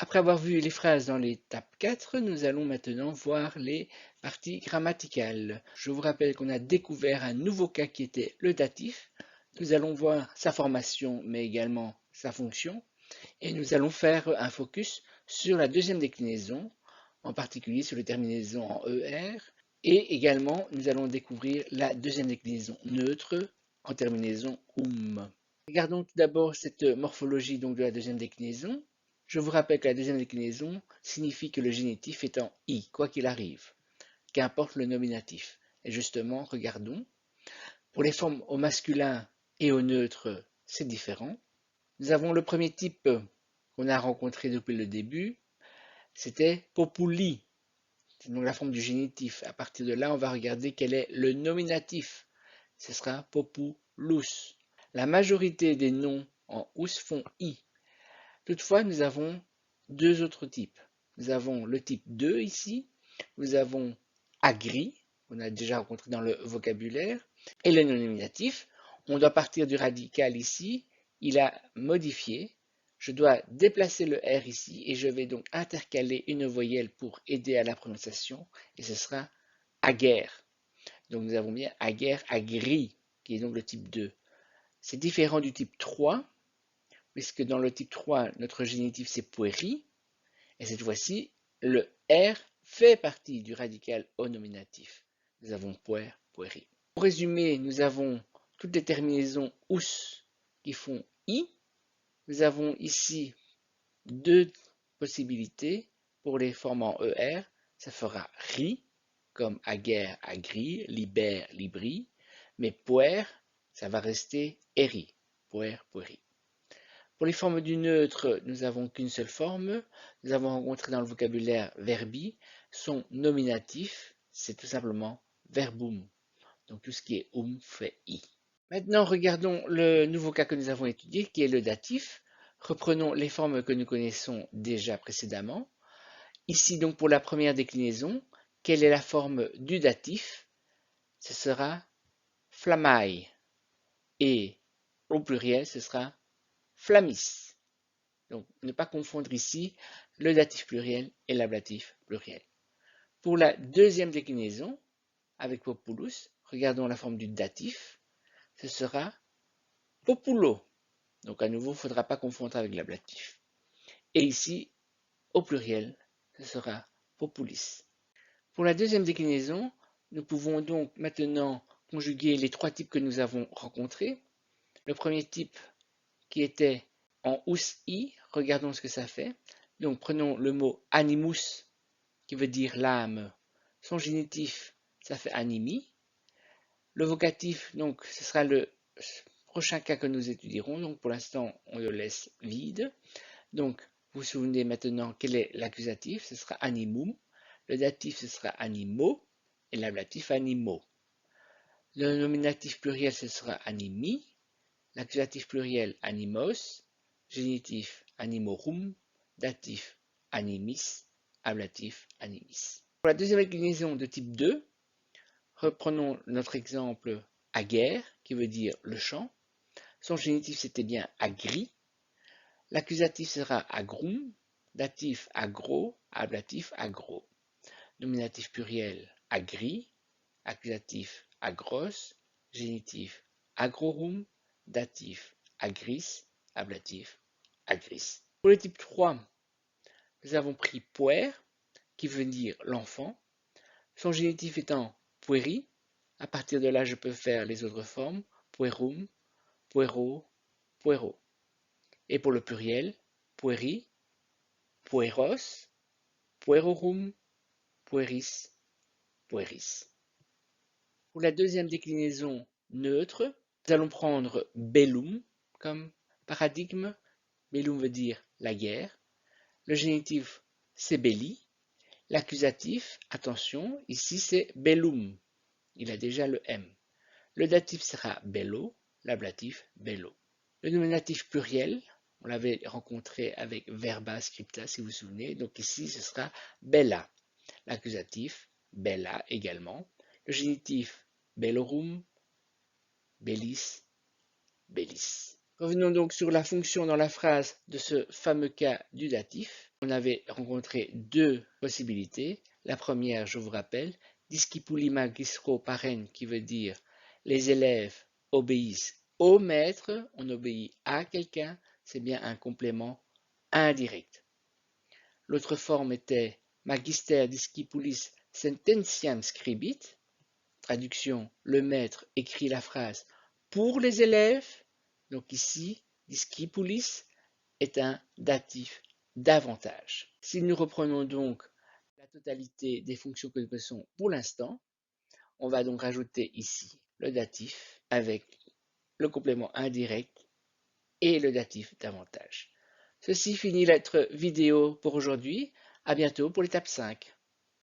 Après avoir vu les phrases dans l'étape 4, nous allons maintenant voir les parties grammaticales. Je vous rappelle qu'on a découvert un nouveau cas qui était le datif. Nous allons voir sa formation, mais également sa fonction. Et nous allons faire un focus sur la deuxième déclinaison, en particulier sur les terminaisons en ER. Et également, nous allons découvrir la deuxième déclinaison neutre en terminaison Regardons tout d'abord cette morphologie donc, de la deuxième déclinaison. Je vous rappelle que la deuxième déclinaison signifie que le génitif est en i, quoi qu'il arrive, qu'importe le nominatif. Et justement, regardons. Pour les formes au masculin et au neutre, c'est différent. Nous avons le premier type qu'on a rencontré depuis le début, c'était populi, c'est donc la forme du génitif. À partir de là, on va regarder quel est le nominatif. Ce sera populus. La majorité des noms en ous font i. Toutefois, nous avons deux autres types. Nous avons le type 2 ici, nous avons agri, qu'on a déjà rencontré dans le vocabulaire, et le nominatif. On doit partir du radical ici, il a modifié. Je dois déplacer le R ici et je vais donc intercaler une voyelle pour aider à la prononciation et ce sera aguerre. Donc nous avons bien aguerre, agri, qui est donc le type 2. C'est différent du type 3 puisque dans le type 3, notre génitif c'est pueri, et cette fois-ci, le R fait partie du radical au nominatif. Nous avons puer, pueri. Pour résumer, nous avons toutes les terminaisons ous qui font i. Nous avons ici deux possibilités pour les formes en ER. Ça fera ri, comme aguerre, agri, liber, libri, mais puer, ça va rester eri, puer, pueri. Pour les formes du neutre, nous n'avons qu'une seule forme. Nous avons rencontré dans le vocabulaire verbi. Son nominatif, c'est tout simplement verbum. Donc tout ce qui est fait i. Maintenant, regardons le nouveau cas que nous avons étudié, qui est le datif. Reprenons les formes que nous connaissons déjà précédemment. Ici, donc, pour la première déclinaison, quelle est la forme du datif? Ce sera flammai. Et au pluriel, ce sera flammis. Donc, ne pas confondre ici le datif pluriel et l'ablatif pluriel. Pour la deuxième déclinaison, avec populus, regardons la forme du datif, ce sera populo. Donc, à nouveau, il ne faudra pas confondre avec l'ablatif. Et ici, au pluriel, ce sera populis. Pour la deuxième déclinaison, nous pouvons donc maintenant conjuguer les trois types que nous avons rencontrés. Le premier type qui était en ous-i, regardons ce que ça fait. Donc prenons le mot animus, qui veut dire l'âme. Son génitif, ça fait animi. Le vocatif, donc, ce sera le prochain cas que nous étudierons. Donc pour l'instant, on le laisse vide. Donc, vous vous souvenez maintenant quel est l'accusatif, ce sera animum. Le datif, ce sera animo. Et l'ablatif, animo. Le nominatif pluriel, ce sera animi. L'accusatif pluriel, animos. Génitif, animorum. Datif, animis. Ablatif, animis. Pour la deuxième déclinaison de type 2, reprenons notre exemple aguerre, qui veut dire le champ. Son génitif, c'était bien agri. L'accusatif sera agrum. Datif, agro. Ablatif, agro. Nominatif pluriel, agri. Accusatif, agros. Génitif, agrorum. Datif, agris. Ablatif, agris. Pour le type 3, nous avons pris puer, qui veut dire l'enfant. Son génitif étant pueri. À partir de là, je peux faire les autres formes. Puerum, puero, puero. Et pour le pluriel, pueri, pueros, puerorum, pueris, pueris. Pour la deuxième déclinaison neutre, nous allons prendre bellum comme paradigme. Bellum veut dire la guerre. Le génitif, c'est belli. L'accusatif, attention, ici c'est bellum. Il a déjà le M. Le datif sera bello, l'ablatif bello. Le nominatif pluriel, on l'avait rencontré avec verba scripta, si vous vous souvenez. Donc ici, ce sera bella. L'accusatif, bella également. Le génitif, bellorum, bellis, bellis. Revenons donc sur la fonction dans la phrase de ce fameux cas du datif. On avait rencontré deux possibilités. La première, je vous rappelle, discipuli magistro parent, qui veut dire les élèves obéissent au maître, on obéit à quelqu'un, c'est bien un complément indirect. L'autre forme était magister discipulis sententiam scribit, traduction, le maître écrit la phrase pour les élèves. Donc ici, discipulis est un datif d'avantage. Si nous reprenons donc la totalité des fonctions que nous connaissons pour l'instant, on va donc rajouter ici le datif avec le complément indirect et le datif d'avantage. Ceci finit notre vidéo pour aujourd'hui. À bientôt pour l'étape 5.